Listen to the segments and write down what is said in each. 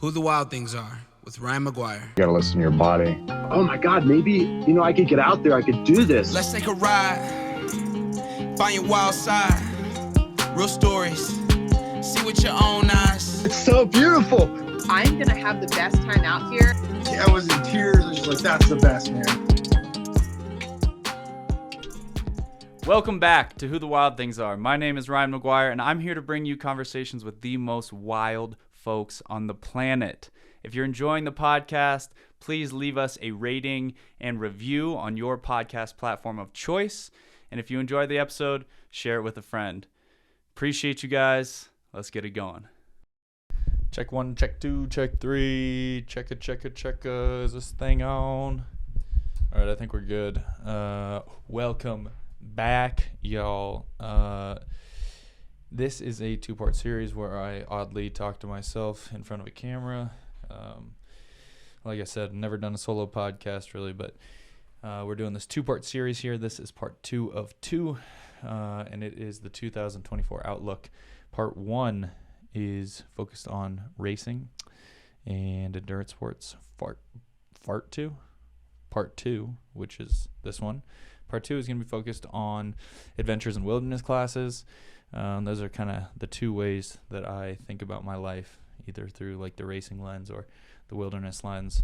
Who the Wild Things Are with Ryan McGuire. You gotta listen to your body. Oh my God, maybe, I could get out there, I could do this. Let's take a ride, find your wild side, real stories, see with your own eyes. It's so beautiful. I'm gonna have the best time out here. I was in tears. I was like, that's the best, man. Welcome back to Who the Wild Things Are. My name is Ryan McGuire, and I'm here to bring you conversations with the most wild folks on the planet. If you're enjoying the podcast, please leave us a rating and review on your podcast platform of choice. And if you enjoyed the episode, share it with a friend. Appreciate you guys. Let's get it going. Check 1, check 2, check 3. Check it. Is this thing on? All right, I think we're good. Welcome back, y'all. This is a two-part series where I oddly talk to myself in front of a camera. Like I said, never done a solo podcast really, but we're doing this two-part series here. This is part 2 of 2, and it is the 2024 outlook. Part 1 is focused on racing and endurance sports. Part 2, which is this one. Part 2 is going to be focused on adventures and wilderness classes. Those are kind of the two ways that I think about my life, either through like the racing lens or the wilderness lens,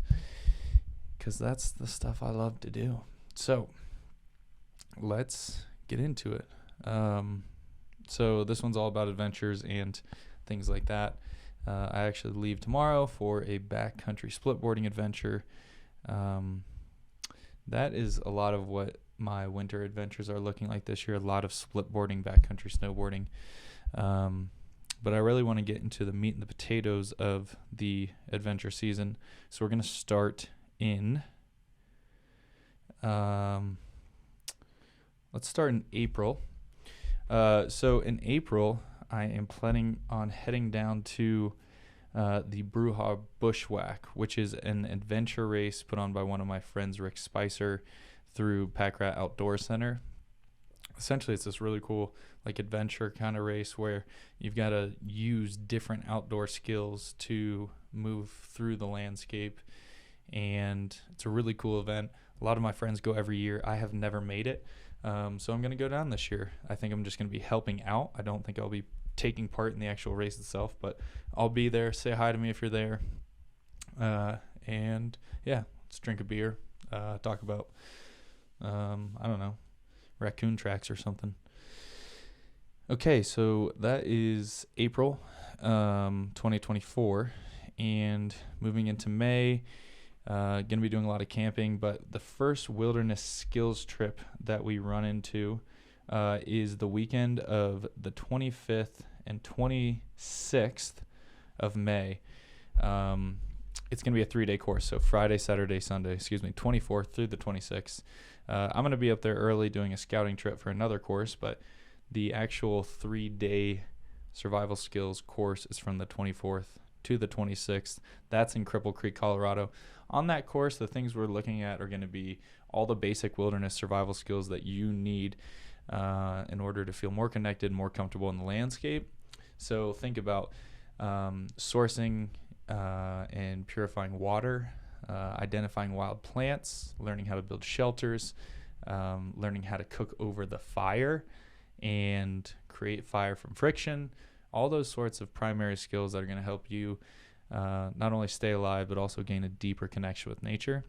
because that's the stuff I love to do. So let's get into it. So this one's all about adventures and things like that. I actually leave tomorrow for a backcountry splitboarding adventure. That is a lot of what my winter adventures are looking like this year. A lot of splitboarding, backcountry snowboarding. But I really want to get into the meat and the potatoes of the adventure season. So we're going to start in, let's start in April. So in April, I am planning on heading down to the Bruja Bushwhack, which is an adventure race put on by one of my friends, Rick Spicer, through Pack Rat Outdoor Center. Essentially, it's this really cool like adventure kind of race where you've got to use different outdoor skills to move through the landscape, and it's a really cool event. A lot of my friends go every year. I have never made it, so I'm going to go down this year. I think I'm just going to be helping out. I don't think I'll be taking part in the actual race itself, but I'll be there. Say hi to me if you're there, and yeah, let's drink a beer, talk about I don't know, raccoon tracks or something. Okay, so that is April 2024, and moving into May, going to be doing a lot of camping, but the first wilderness skills trip that we run into is the weekend of the 25th and 26th of May. It's going to be a 3-day course, so Friday, Saturday, Sunday, 24th through the 26th. I'm going to be up there early doing a scouting trip for another course, but the actual 3-day survival skills course is from the 24th to the 26th. That's in Cripple Creek, Colorado. On that course, the things we're looking at are going to be all the basic wilderness survival skills that you need in order to feel more connected, more comfortable in the landscape. So think about sourcing and purifying water, identifying wild plants, learning how to build shelters, learning how to cook over the fire and create fire from friction, all those sorts of primary skills that are going to help you not only stay alive, but also gain a deeper connection with nature.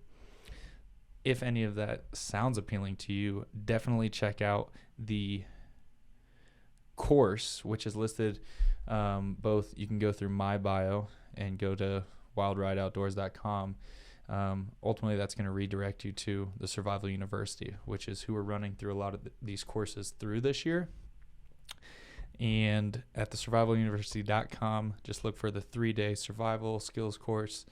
If any of that sounds appealing to you, definitely check out the course, which is listed both. You can go through my bio and go to wildrideoutdoors.com. Ultimately, that's going to redirect you to the Survival University, which is who we're running through a lot of these courses through this year. And at the survivaluniversity.com, just look for the 3-day survival skills course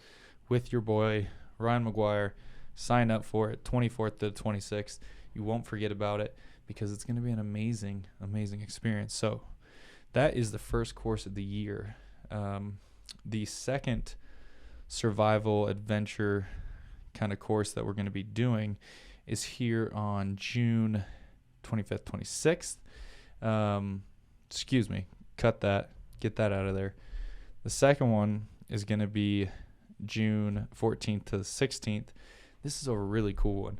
with your boy, Ryan McGuire. Sign up for it, 24th to 26th. You won't forget about it because it's going to be an amazing, amazing experience. So that is the first course of the year. The second survival adventure kind of course that we're going to be doing is here on June 25th, 26th. Cut that, get that out of there. The second one is going to be June 14th to the 16th. This is a really cool one.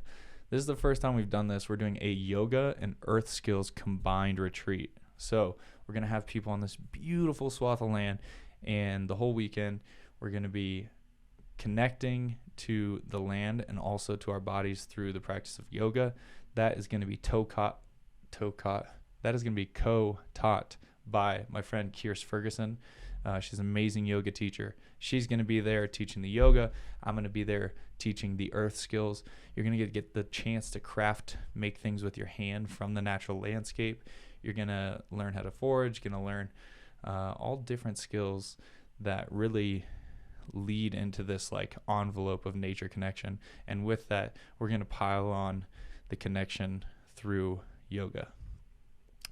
This is the first time we've done this. We're doing a yoga and earth skills combined retreat. So we're going to have people on this beautiful swath of land, and the whole weekend we're going to be connecting to the land and also to our bodies through the practice of yoga. That is going to be that is going to be co-taught by my friend Kierce Ferguson. She's an amazing yoga teacher. She's going to be there teaching the yoga. I'm going to be there teaching the earth skills. You're going to get the chance to make things with your hand from the natural landscape. You're going to learn how to forage, going to learn all different skills that really lead into this like envelope of nature connection. And with that, we're going to pile on the connection through yoga.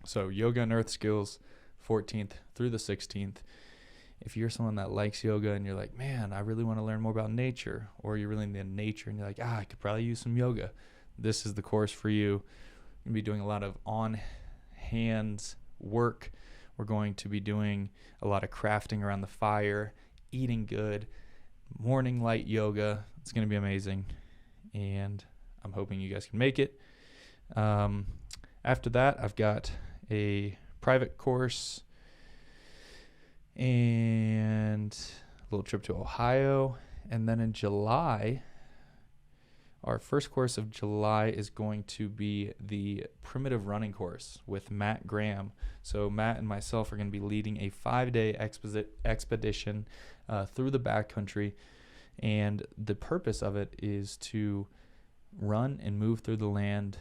So yoga and earth skills, 14th through the 16th. If you're someone that likes yoga and you're like, man, I really want to learn more about nature, or you're really into nature and you're like, I could probably use some yoga, this is the course for you. We're going to be doing a lot of on-hands work. We're going to be doing a lot of crafting around the fire, eating good, morning light yoga. It's going to be amazing, and I'm hoping you guys can make it. After that, I've got a private course and a little trip to Ohio. And then in July, our first course of July is going to be the primitive running course with Matt Graham. So Matt and myself are going to be leading a 5-day expedition through the backcountry. And the purpose of it is to run and move through the land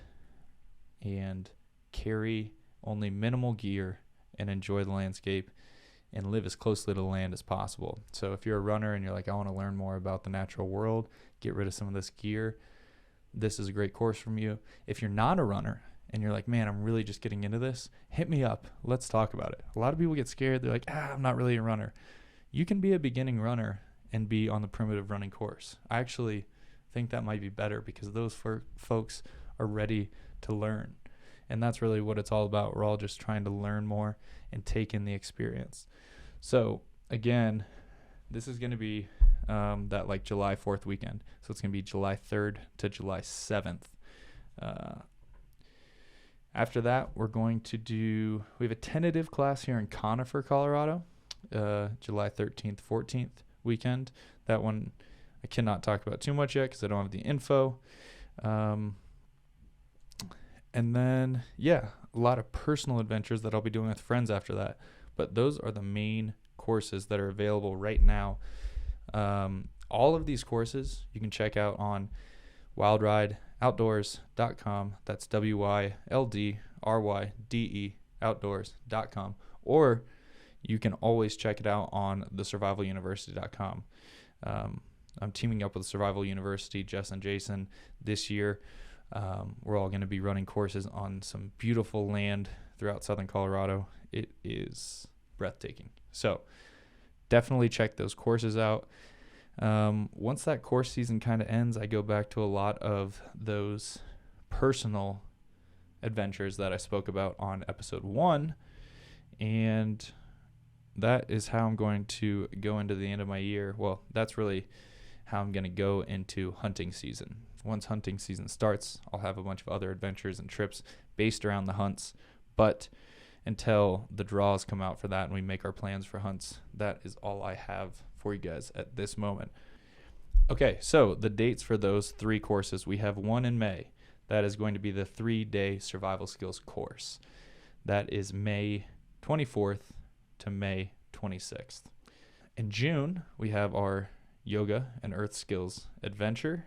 and carry only minimal gear and enjoy the landscape and live as closely to the land as possible. So if you're a runner and you're like, I want to learn more about the natural world, get rid of some of this gear, this is a great course from you. If you're not a runner and you're like, man, I'm really just getting into this, hit me up. Let's talk about it. A lot of people get scared. They're like, I'm not really a runner. You can be a beginning runner and be on the primitive running course. I actually think that might be better because those folks are ready to learn. And that's really what it's all about. We're all just trying to learn more and take in the experience. So again, this is going to be that like July 4th weekend. So it's going to be July 3rd to July 7th. After that, we have a tentative class here in Conifer, Colorado, July 13th, 14th weekend. That one I cannot talk about too much yet because I don't have the info. And then, a lot of personal adventures that I'll be doing with friends after that. But those are the main courses that are available right now. All of these courses you can check out on wildrideoutdoors.com. That's WYLDRYDE outdoors.com. Or you can always check it out on thesurvivaluniversity.com. I'm teaming up with Survival University, Jess and Jason, this year. We're all going to be running courses on some beautiful land throughout southern Colorado. It is breathtaking. So definitely check those courses out. Once that course season kind of ends, I go back to a lot of those personal adventures that I spoke about on episode 1. And that is how I'm going to go into the end of my year. Well, that's really how I'm going to go into hunting season. Once hunting season starts, I'll have a bunch of other adventures and trips based around the hunts. But until the draws come out for that and we make our plans for hunts, that is all I have for you guys at this moment. Okay, so the dates for those 3 courses. We have one in May. That is going to be the 3-day survival skills course. That is May 24th to May 26th. In June, we have our yoga and earth skills adventure.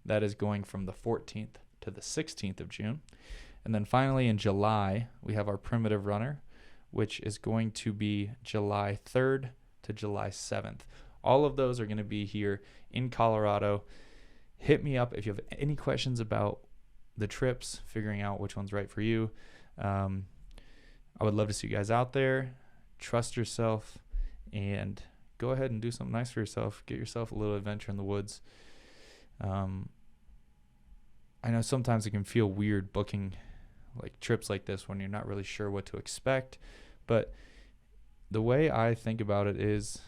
That is going from the 14th to the 16th of June. And then finally in July, we have our primitive runner, which is going to be July 3rd to July 7th. All of those are going to be here in Colorado. Hit me up if you have any questions about the trips, figuring out which one's right for you. I would love to see you guys out there. Trust yourself and go ahead and do something nice for yourself. Get yourself a little adventure in the woods. I know sometimes it can feel weird booking like trips like this when you're not really sure what to expect, but the way I think about it is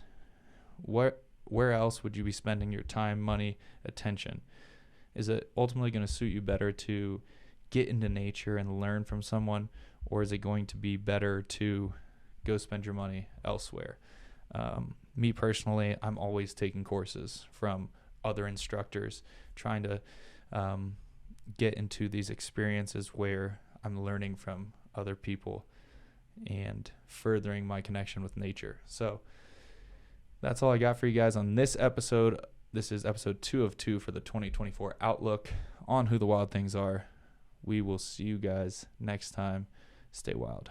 where else would you be spending your time, money, attention? Is it ultimately going to suit you better to get into nature and learn from someone, or is it going to be better to go spend your money elsewhere? Me personally, I'm always taking courses from other instructors, trying to get into these experiences where I'm learning from other people and furthering my connection with nature. So that's all I got for you guys on this episode. This is episode 2 of 2 for the 2024 outlook on who the wild things are. We will see you guys next time. Stay wild.